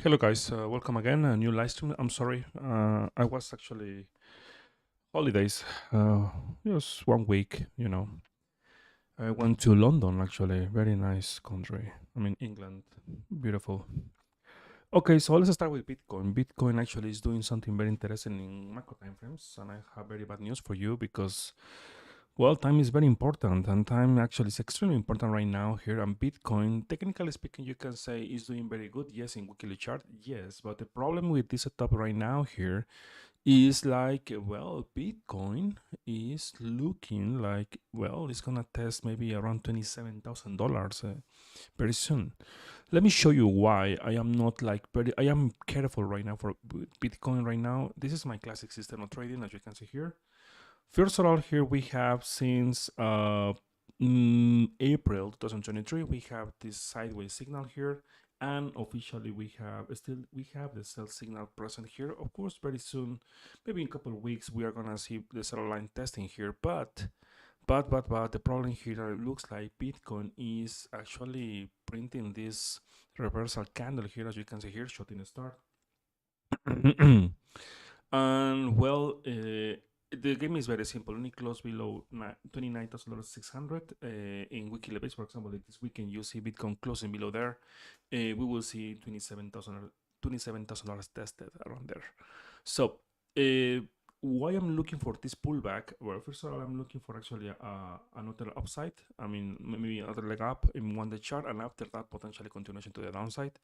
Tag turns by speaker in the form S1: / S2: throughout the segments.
S1: Hello guys, welcome again. A new live stream. I'm sorry, I was actually holidays. Just 1 week. I went to London. Actually, very nice country. I mean, England, beautiful. Okay, so let's start with Bitcoin. Bitcoin actually is doing something very interesting in macro time frames, and I have very bad news for you because well, time is very important, and time actually is extremely important right now here. And Bitcoin, technically speaking, you can say is doing very good. Yes, in weekly chart, yes. But the problem with this setup right now here is like, well, Bitcoin is looking like, well, it's gonna test maybe around $27,000 very soon. Let me show you why I am not like very. I am careful right now for Bitcoin right now. This is my classic system of trading, as you can see here. First of all, here we have since April 2023, we have this sideways signal here, and officially we have the sell signal present here. Of course, very soon, maybe in a couple of weeks, we are gonna see the seller line testing here. But the problem here looks like Bitcoin is actually printing this reversal candle here, as you can see here, shooting a star. And well, the game is very simple. Only close below $29,600 in weekly base. For example, like this weekend, you see Bitcoin closing below there. We will see $27,000 tested around there. So, why I'm looking for this pullback? Well, first of all, I'm looking for actually another upside. I mean, maybe another leg up in one day chart, and after that, potentially continuation to the downside.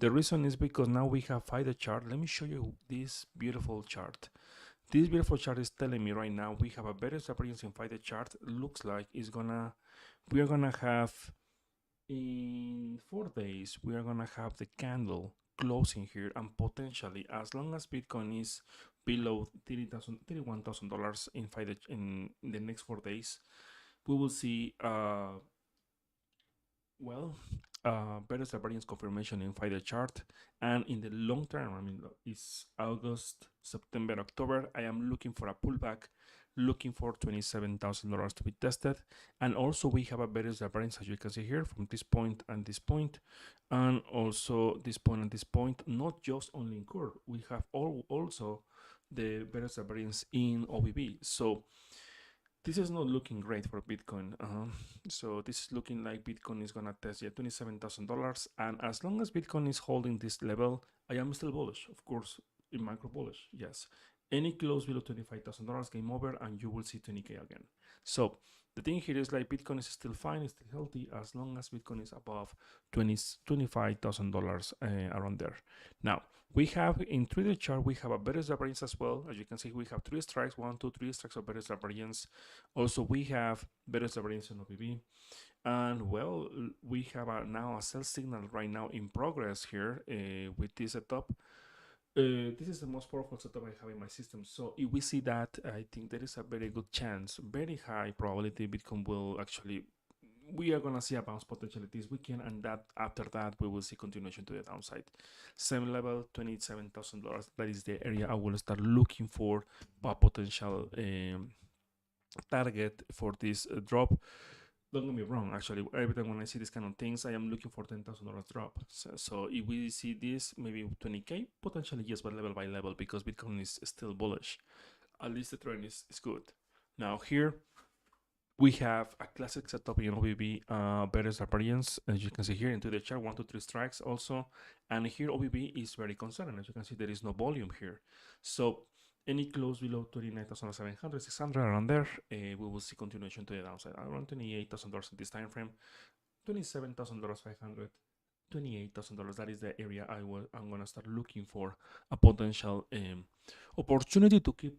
S1: The reason is because now we have 5-day chart. Let me show you this beautiful chart. This beautiful chart is telling me right now we have a better variance in 5-day chart. Looks like we are gonna have in 4 days we are gonna have the candle closing here, and potentially as long as Bitcoin is below $31,000 in the next 4 days, we will see well, better variance confirmation in 5-day chart, and in the long term, I mean, it's August, September, October. I am looking for a pullback, looking for $27,000 to be tested, and also we have a better variance, as you can see here, from this point and this point, and also this point and this point. Not just only in curve, we have also the better variance in OBB. So this is not looking great for Bitcoin. So this is looking like Bitcoin is gonna test $27,000, and as long as Bitcoin is holding this level, I am still bullish, of course, in micro bullish. Yes, any close below $25,000, game over, and you will see 20K again. So the thing here is like Bitcoin is still fine, it's still healthy as long as Bitcoin is above $25,000 around there. Now we have in 3D chart, we have a better variance as well. As you can see, we have 3 strikes, 1, 2, 3 strikes of better variance. Also, we have better variance in OBB. And well, we have now a sell signal right now in progress here with this setup. This is the most powerful setup I have in my system. So if we see that, I think there is a very good chance, very high probability Bitcoin will actually, we are gonna see a bounce potentially this weekend, and that after that we will see continuation to the downside. Same level, $27,000. That is the area I will start looking for a potential target for this drop. Don't get me wrong, actually, every time when I see this kind of things, I am looking for $10,000 drop. So if we see this, maybe 20K, potentially yes, but level by level, because Bitcoin is still bullish. At least the trend is good. Now here, we have a classic setup in OBB, better variance, as you can see here into the chart, 1, 2, 3 strikes also. And here OBB is very concerned. As you can see, there is no volume here. So any close below 29,700, 600 around there, we will see continuation to the downside around $28,000 in this time frame, $27,000, 500. $28,000. That is the area I'm gonna start looking for a potential opportunity to keep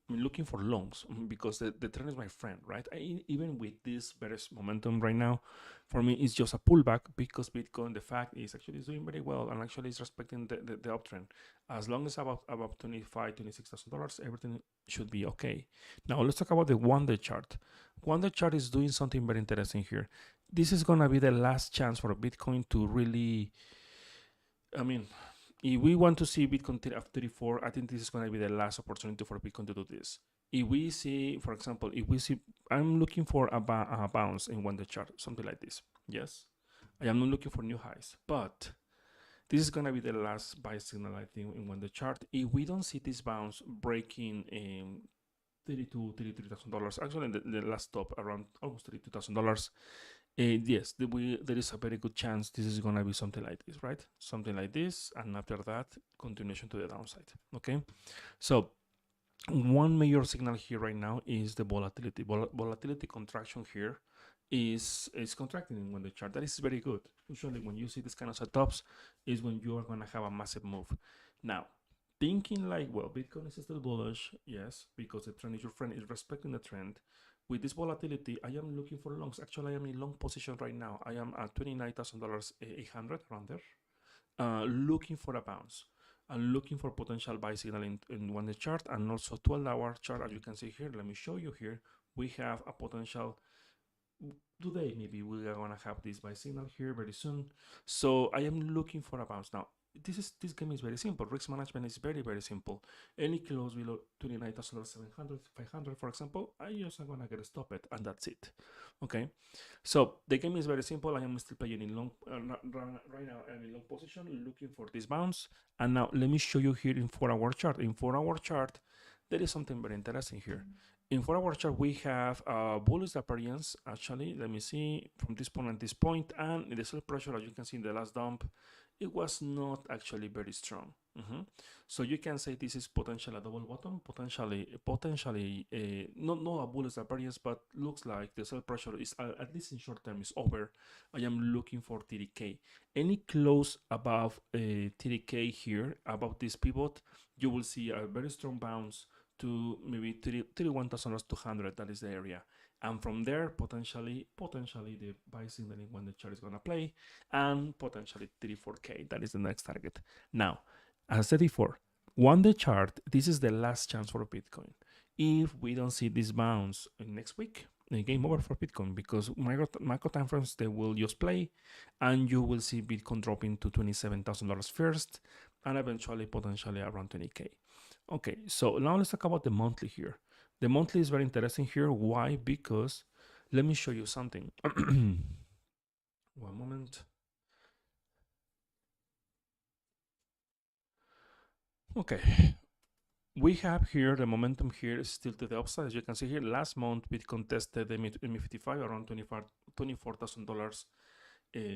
S1: looking for longs, because the trend is my friend, right? Even with this better momentum right now, for me, it's just a pullback because Bitcoin, the fact is actually is doing very well and actually is respecting the uptrend. As long as about $25,000, $26,000, everything should be okay. Now let's talk about the 1-day chart. 1-day chart is doing something very interesting here. This is gonna be the last chance for Bitcoin to really, I mean, if we want to see Bitcoin at 34, I think this is going to be the last opportunity for Bitcoin to do this. If we see, for example, I'm looking for a bounce in 1-day chart, something like this. Yes, I am not looking for new highs, but This is gonna be the last buy signal, I think, in when the chart. If we don't see this bounce breaking $33,000, actually the last top around almost $32,000, yes, there is a very good chance this is gonna be something like this, right? Something like this, and after that, continuation to the downside. Okay, so one major signal here right now is the volatility. Volatility contraction here is contracting when the chart. That is very good. Usually when you see this kind of setups is when you are going to have a massive move. Now, thinking like, well, Bitcoin is still bullish, yes, because the trend is your friend, is respecting the trend. With this volatility, I am looking for longs. Actually, I am in long position right now. I am at $29,800 around there, looking for a bounce. I'm looking for potential buy signal in one day chart and also 12-hour chart. As you can see here, let me show you here. We have a potential today. Maybe we are gonna have this buy signal here very soon. So I am looking for a bounce now. This game is very simple. Risk management is very simple. Any close below 29,700, 500, for example, I just am gonna get stopped it, and that's it. Okay, so the game is very simple. I am still playing in long right now. I'm in long position, looking for this bounce. And now let me show you here in 4-hour chart. In 4-hour chart, there is something very interesting here. In 4-hour chart, we have bullish appearance. Actually, let me see from this point and this point, and the sell pressure, as you can see in the last dump, it was not actually very strong. So you can say this is potentially a double bottom, potentially not a bullish appearance, but looks like the sell pressure is at least in short term is over. I am looking for TDK. Any close above TDK here, above this pivot, you will see a very strong bounce to maybe 31,200. That is the area, and from there potentially the buy signaling when the chart is gonna play, and potentially 34K. That is the next target. Now, as I said before, one day chart, this is the last chance for Bitcoin. If we don't see this bounce in next week, game over for Bitcoin, because micro time frames, they will just play, and you will see Bitcoin dropping to $27,000 first, and eventually potentially around 20K. Okay, so now let's talk about the monthly here. The monthly is very interesting here. Why? Because let me show you something. One moment. Okay, we have here the momentum here is still to the upside. As you can see here, last month Bitcoin tested the ME55 around $24,000,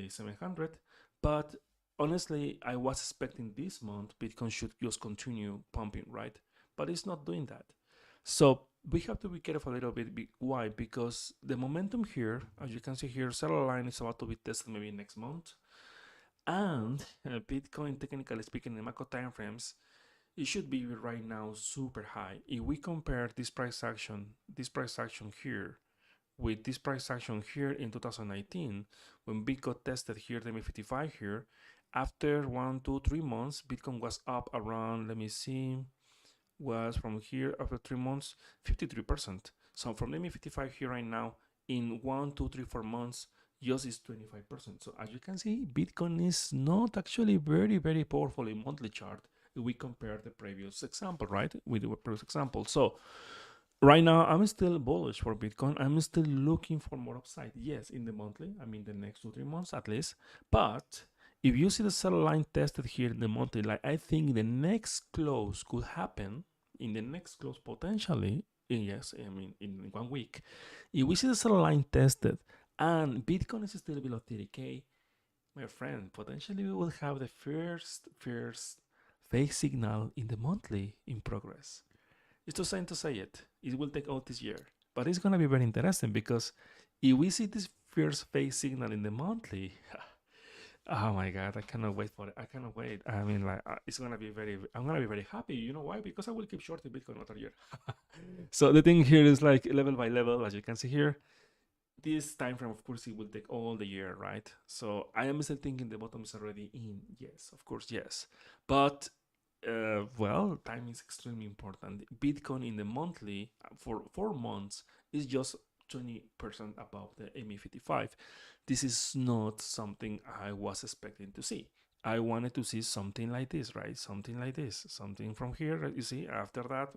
S1: 700. But honestly, I was expecting this month Bitcoin should just continue pumping, right? But it's not doing that. So we have to be careful a little bit. Why? Because the momentum here, as you can see here, seller line is about to be tested maybe next month. And Bitcoin, technically speaking, in macro time frames, it should be right now super high. If we compare this price action here with this price action here in 2019, when Bitcoin tested here the ME55 here, after 1, 2, 3 months, Bitcoin was up around, let me see, was from here after 3 months, 53%. So from the ME55 here right now, in 1, 2, 3, 4 months, just is 25%. So as you can see, Bitcoin is not actually very powerful in monthly chart. We compare the previous example, right? With the previous example. So right now, I'm still bullish for Bitcoin. I'm still looking for more upside. Yes, in the monthly, I mean the next 2, 3 months at least. But if you see the sell line tested here in the monthly, like I think the next close could happen in the next close potentially. Yes, I mean in 1 week. If we see the sell line tested and Bitcoin is still below 30K, my friend, potentially we will have the first fake signal in the monthly in progress. It's too soon to say it. It will take out this year. But it's going to be very interesting because if we see this first fake signal in the monthly, oh my God, I cannot wait for it. I cannot wait. I mean, like, it's going to be I'm going to be very happy. You know why? Because I will keep shorting Bitcoin another year. So the thing here is like level by level, as you can see here. This time frame, of course, it will take all the year, right? So I am still thinking the bottom is already in. Yes, of course, yes. But well, time is extremely important. Bitcoin in the monthly for 4 months is just 20% above the ME55. This is not something I was expecting to see. I wanted to see something like this, right? Something like this, something from here. You see, after that,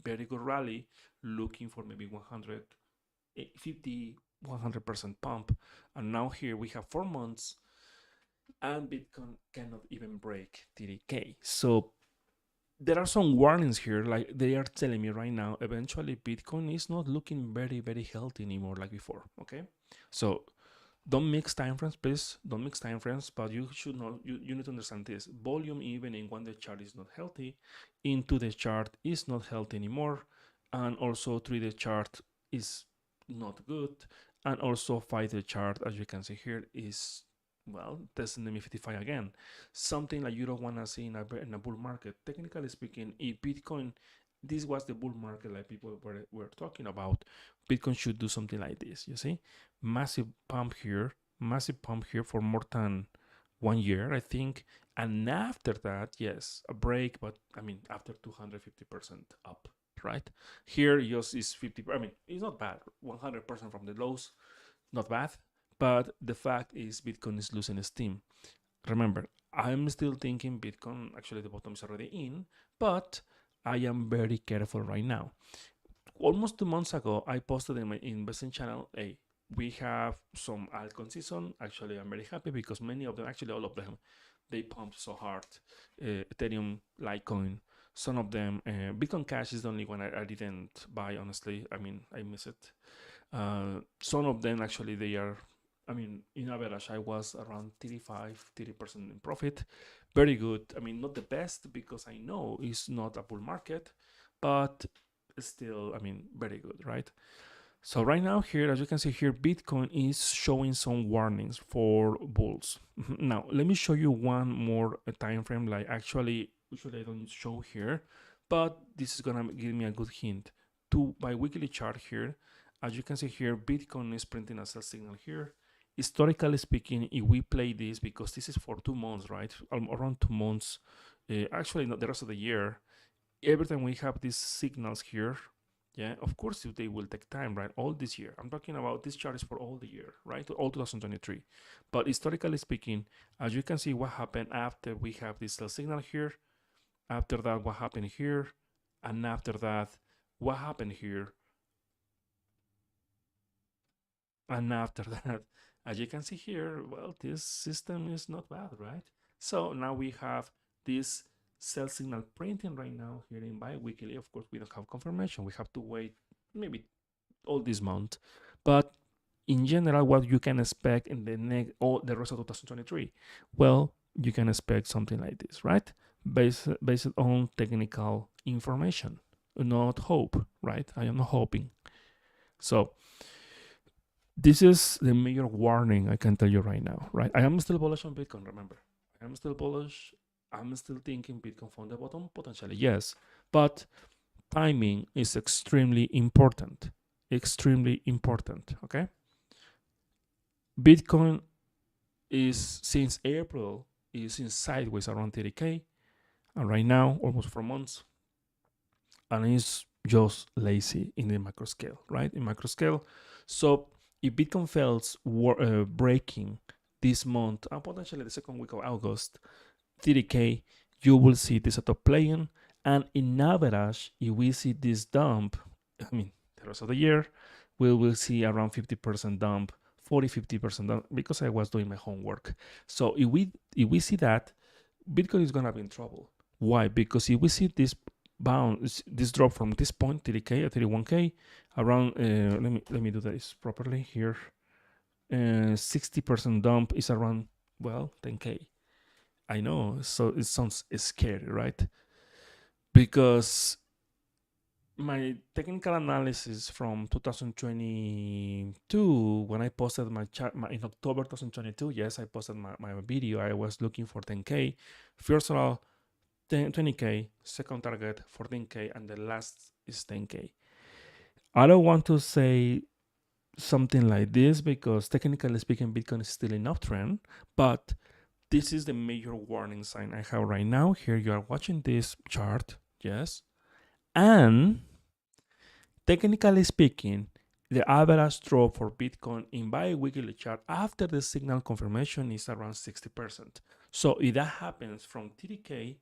S1: very good rally, looking for maybe 150, 100% pump. And now here we have 4 months and Bitcoin cannot even break 30K. So there are some warnings here, like they are telling me right now, eventually Bitcoin is not looking very, very healthy anymore like before, okay? So don't mix time frames, please. Don't mix time frames, but you should know, you need to understand this. Volume, even in when the chart is not healthy, into the chart is not healthy anymore. And also 3D chart is not good. And also 5D chart, as you can see here, is, well, testing the 55 again. Something like you don't want to see in a bull market. Technically speaking, if Bitcoin, this was the bull market like people were talking about, Bitcoin should do something like this, you see? Massive pump here for more than 1 year, I think. And after that, yes, a break, but I mean, after 250% up, right? Here, yours is 50. I mean, it's not bad. 100% from the lows, not bad. But the fact is, Bitcoin is losing steam. Remember, I'm still thinking Bitcoin, actually, the bottom is already in, but I am very careful right now. Almost 2 months ago, I posted in my investing channel, hey, we have some altcoin season. Actually, I'm very happy because many of them, actually all of them, they pumped so hard. Ethereum, Litecoin, some of them. Bitcoin Cash is the only one I didn't buy, honestly. I mean, I miss it. Some of them, actually, they are, I mean, in average, I was around 30% in profit. Very good. I mean, not the best because I know it's not a bull market, but still, I mean, very good, right? So right now here, as you can see here, Bitcoin is showing some warnings for bulls. Now, let me show you one more time frame. Like actually, usually I don't show here, but this is gonna give me a good hint. To my weekly chart here, as you can see here, Bitcoin is printing a sell signal here. Historically speaking, if we play this, because this is for 2 months, right? Around 2 months, actually not the rest of the year, every time we have these signals here, yeah, of course they will take time, right? All this year. I'm talking about this chart is for all the year, right? All 2023. But historically speaking, as you can see, what happened after we have this sell signal here, after that, what happened here, and after that, what happened here, and after that, as you can see here, well, this system is not bad, right? So now we have this sell signal printing right now here in bi-weekly. Of course, we don't have confirmation. We have to wait maybe all this month. But in general, what you can expect in the next or the rest of 2023, well, you can expect something like this, right? Based on technical information, not hope, right? I am not hoping. So this is the major warning I can tell you right now, right? I am still bullish on Bitcoin, remember. I am still bullish. I'm still thinking Bitcoin found the bottom, potentially, yes. But timing is extremely important. Extremely important, okay? Bitcoin is, since April, is in sideways around 30K. And right now, almost 4 months. And it's just lazy in the macro scale, right? In macro scale. So if Bitcoin fails breaking this month and potentially the second week of August, 30K, you will see this setup playing. And in average, if we see this dump, I mean, the rest of the year, we will see around 50% dump, 40-50% dump, because I was doing my homework. So if we see that, Bitcoin is gonna be in trouble. Why? Because if we see this this drop from this point, 30K, 31K, around let me do this properly here. 60% dump is around, well, 10K. I know, so it sounds scary, right? Because my technical analysis from 2022, when I posted my chart in October 2022, yes, I posted my video. I was looking for 10K. First of all, 20K, second target 14K, and the last is 10K. I don't want to say something like this because technically speaking, Bitcoin is still in uptrend, but this is the major warning sign I have right now. Here you are watching this chart, yes, and technically speaking, the average drop for Bitcoin in bi-weekly chart after the signal confirmation is around 60%. So if that happens from 30K,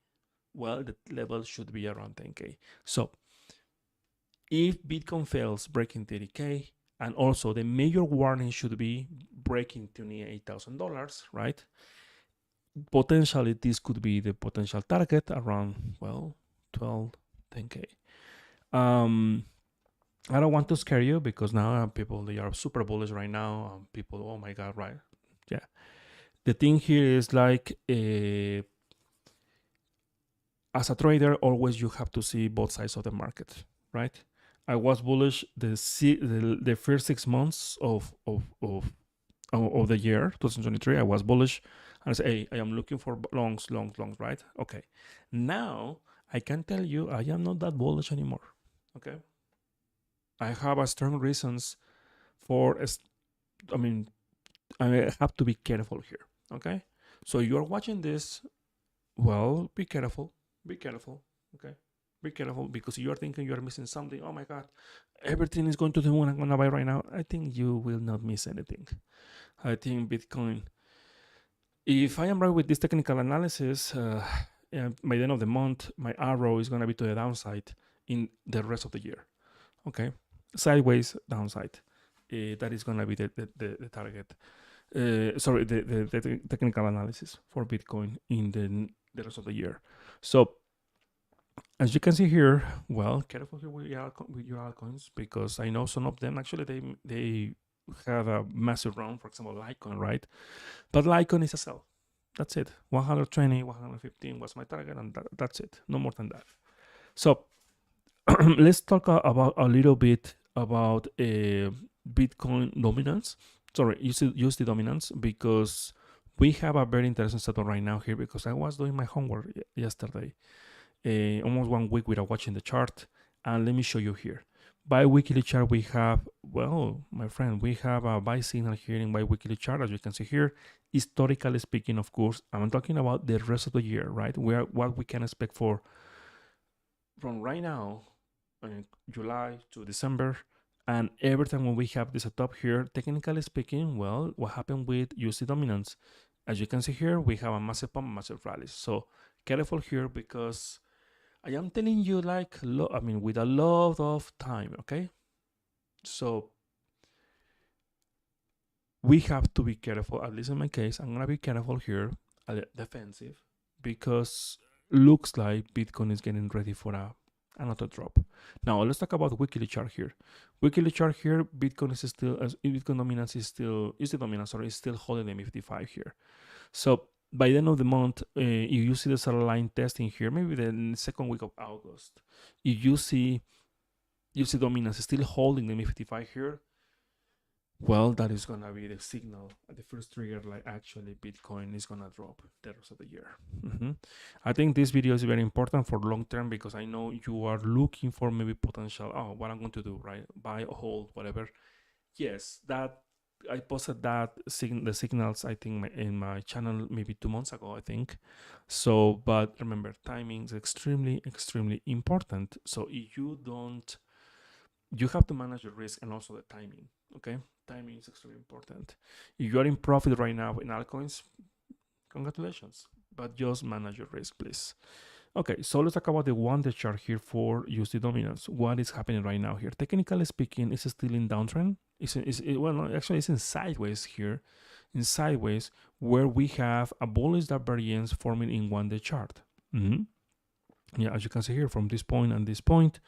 S1: well, the level should be around 10K. So if Bitcoin fails breaking 30K, and also the major warning should be breaking $28,000, right? potentially this could be the potential target around, well, 12, 10K. I don't want to scare you because now people, they are super bullish right now. People, oh my God, right? Yeah. The thing here is like, as a trader, always you have to see both sides of the market, right? I was bullish the first 6 months of the year 2023. I was bullish, and I say, hey, I am looking for longs, right? Okay. Now I can tell you I am not that bullish anymore. Okay. I have a strong reasons for. I mean, I have to be careful here. Okay. So you are watching this. Well, be careful. Be careful. Okay. Be careful because you are thinking you are missing something. Oh my God, everything is going to the moon. I'm gonna buy right now. I think you will not miss anything. I think Bitcoin, if I am right with this technical analysis, by the end of the month, my arrow is gonna be to the downside in the rest of the year. Okay, sideways downside. That is gonna be the target. Sorry, the technical analysis for Bitcoin in the rest of the year. So as you can see here, well, careful here with your altcoins because I know some of them actually they have a massive run. For example, Litecoin, right? But Litecoin is a sell. That's it. 120, 115 was my target, and that's it. No more than that. So let's talk about a little bit about Bitcoin dominance. Sorry, use the dominance because we have a very interesting setup right now here because I was doing my homework yesterday, almost 1 week without watching the chart. And let me show you here. Bi-weekly chart, we have, well, my friend, we have a buy signal here in bi-weekly chart, as you can see here. Historically speaking, of course, I'm talking about the rest of the year, right? What we can expect for from right now, July to December, and every time when we have this setup here, technically speaking, well, what happened with UC dominance? As you can see here, we have a massive pump, massive rallies. So careful here because I am telling you like, with a lot of time, okay? So we have to be careful, at least in my case, I'm gonna be careful here, defensive, because looks like Bitcoin is getting ready for another drop. Now let's talk about weekly chart here. Weekly chart here, Bitcoin is still, Bitcoin dominance is the dominance, is still holding the 55 here. So by the end of the month, if you see the seller line testing here, maybe the second week of August, if you see dominance still holding the 55 here, well, that is gonna be the signal, the first trigger, like actually Bitcoin is gonna drop the rest of the year. I think this video is very important for long term because I know you are looking for maybe potential. Oh, what I'm going to do, right? Buy, hold, whatever. Yes, that I posted that the signals, I think, in my channel maybe 2 months ago, I think. So, but remember, timing is extremely, extremely important. So if you don't, you have to manage your risk and also the timing. Okay, timing is extremely important. If you are in profit right now in altcoins, congratulations, but just manage your risk, please. Okay, so let's talk about the one-day chart here for USD dominance. What is happening right now here? Technically speaking, it's still in downtrend. Actually, it's in sideways here, in sideways, where we have a bullish divergence forming in one-day chart. Yeah, as you can see here, from this point and this point,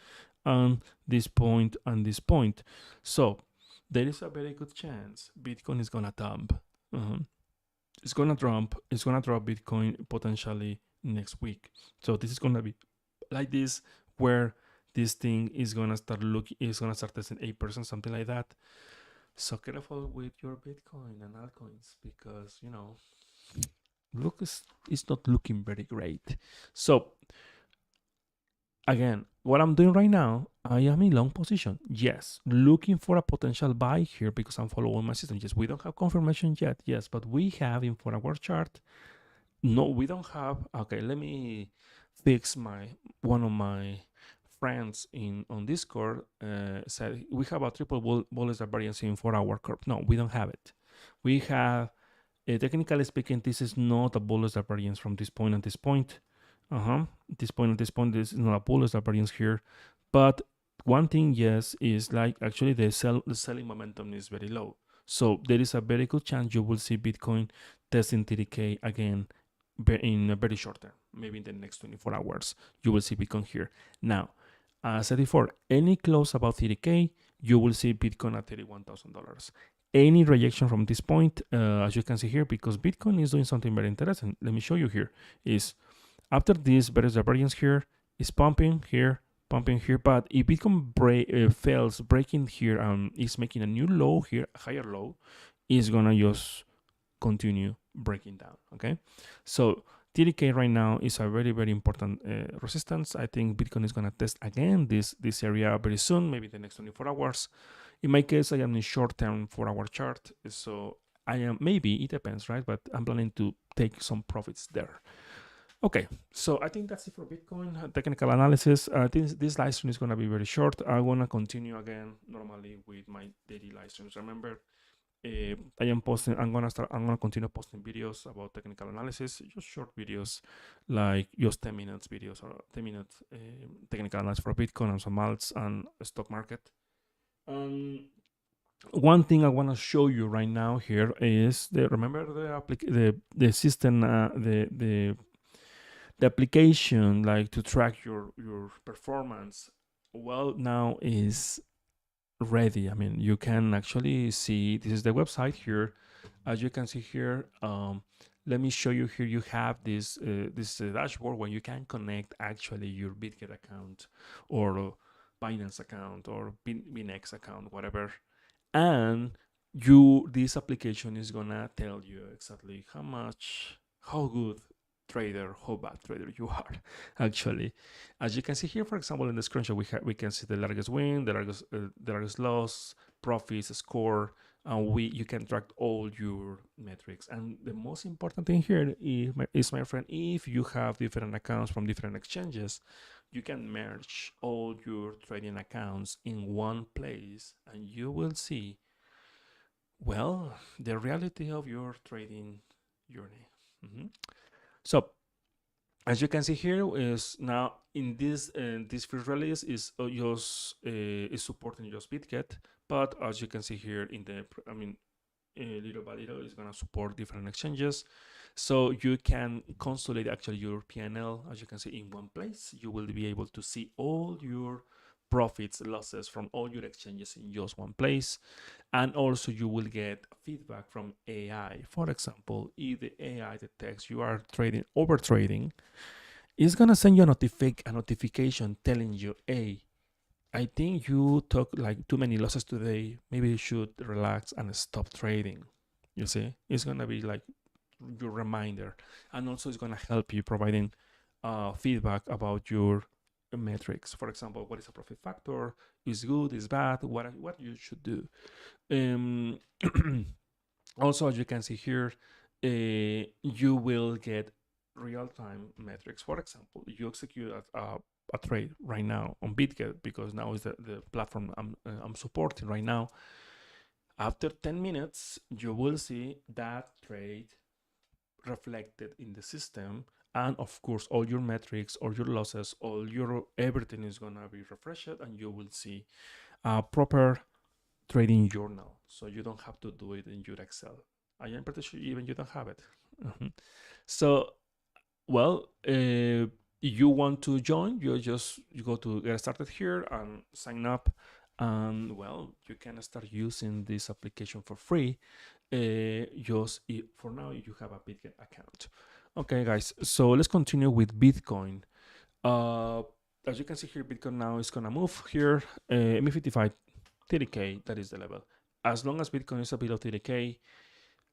S1: and this point and this point. So there is a very good chance Bitcoin is gonna dump. It's gonna drop Bitcoin potentially next week. So this is gonna be like this, where this thing is gonna start testing 8%, something like that. So careful with your Bitcoin and altcoins because it's not looking very great. So again, what I'm doing right now, I am in long position. Yes, looking for a potential buy here because I'm following my system. Yes, we don't have confirmation yet. Yes, but we have in 4-hour chart. No, we don't have. Okay, let me fix one of my friends on Discord said we have a triple Bollinger variance in 4-hour curve. No, we don't have it. We have, technically speaking, this is not a Bollinger variance from this point and this point. This point and this point, this is not a Bollinger variance here. But one thing, yes, is like actually the selling momentum is very low. So there is a very good chance you will see Bitcoin testing 30K again in a very short term, maybe in the next 24 hours, you will see Bitcoin here. Now, as I said before, any close above 30K, you will see Bitcoin at $31,000. Any rejection from this point, as you can see here, because Bitcoin is doing something very interesting. Let me show you here. Is after this various divergence here, is pumping here, but if Bitcoin fails breaking here and is making a new low here, a higher low, is gonna just continue breaking down. Okay, so TDK right now is a very, very important resistance. I think Bitcoin is gonna test again this area very soon, maybe the next 24 hours. In my case, I am in short-term 4-hour chart, so I am, maybe it depends, right? But I'm planning to take some profits there. Okay, so I think that's it for Bitcoin technical analysis. This live stream is gonna be very short. I wanna continue again normally with my daily live streams. Remember, I am posting. I'm gonna continue posting videos about technical analysis, just short videos, like just 10 minutes videos or 10 minutes technical analysis for Bitcoin and some alts and stock market. One thing I want to show you right now here is remember the system, the application like to track your performance. Well, now is ready. I mean, you can actually see this is the website here. As you can see here, let me show you here. You have this dashboard where you can connect actually your Bitget account or Binance account or Binex account, whatever, and this application is gonna tell you exactly how good trader, how bad trader you are. Actually, as you can see here, for example, in the screenshot, we can see the largest win, the largest loss, profits, score, and you can track all your metrics. And the most important thing here is, my friend, if you have different accounts from different exchanges, you can merge all your trading accounts in one place, and you will see, well, the reality of your trading journey. So as you can see here, is now in this first release is just is supporting just Bitget, but as you can see here in the, I mean, little by little is gonna support different exchanges, so you can consolidate actually your PNL. As you can see in one place, you will be able to see all your profits, losses from all your exchanges in just one place, and also you will get feedback from AI. For example, if the AI detects you are over trading, it's gonna send you a notification telling you, hey, I think you took like too many losses today. Maybe you should relax and stop trading. You see, it's gonna be like your reminder, and also it's gonna help you providing feedback about your metrics. For example, what is a profit factor? Is good? Is bad? What you should do? Also, as you can see here, you will get real-time metrics. For example, you execute a trade right now on Bitget, because now is the platform I'm supporting right now. After 10 minutes, you will see that trade reflected in the system, and of course all your metrics, all your losses, everything is gonna be refreshed, and you will see a proper trading journal, so you don't have to do it in your Excel. I am pretty sure even you don't have it. So, well, you want to join, you go to get started here and sign up, and well, you can start using this application for free. For now, you have a Bitcoin account. Okay, guys, so let's continue with Bitcoin. As you can see here, Bitcoin now is gonna move here, ME55 30K, that is the level. As long as Bitcoin is below 30K,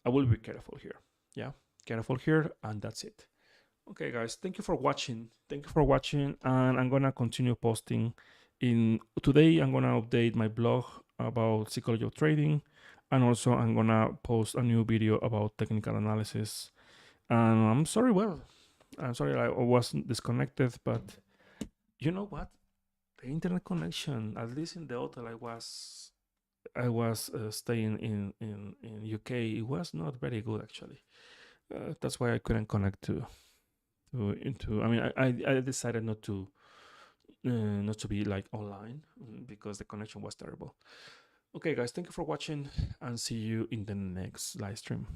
S1: I will be careful here. Yeah, careful here, and that's it. Okay, guys, thank you for watching. And I'm gonna continue posting. Today, I'm gonna update my blog about psychology of trading, and also I'm gonna post a new video about technical analysis. And I'm sorry I was disconnected, but you know what? The internet connection, at least in the hotel I was staying in UK, it was not very good actually. That's why I couldn't connect into. I mean, I decided not to be like online, because the connection was terrible. Okay, guys, thank you for watching, and see you in the next live stream.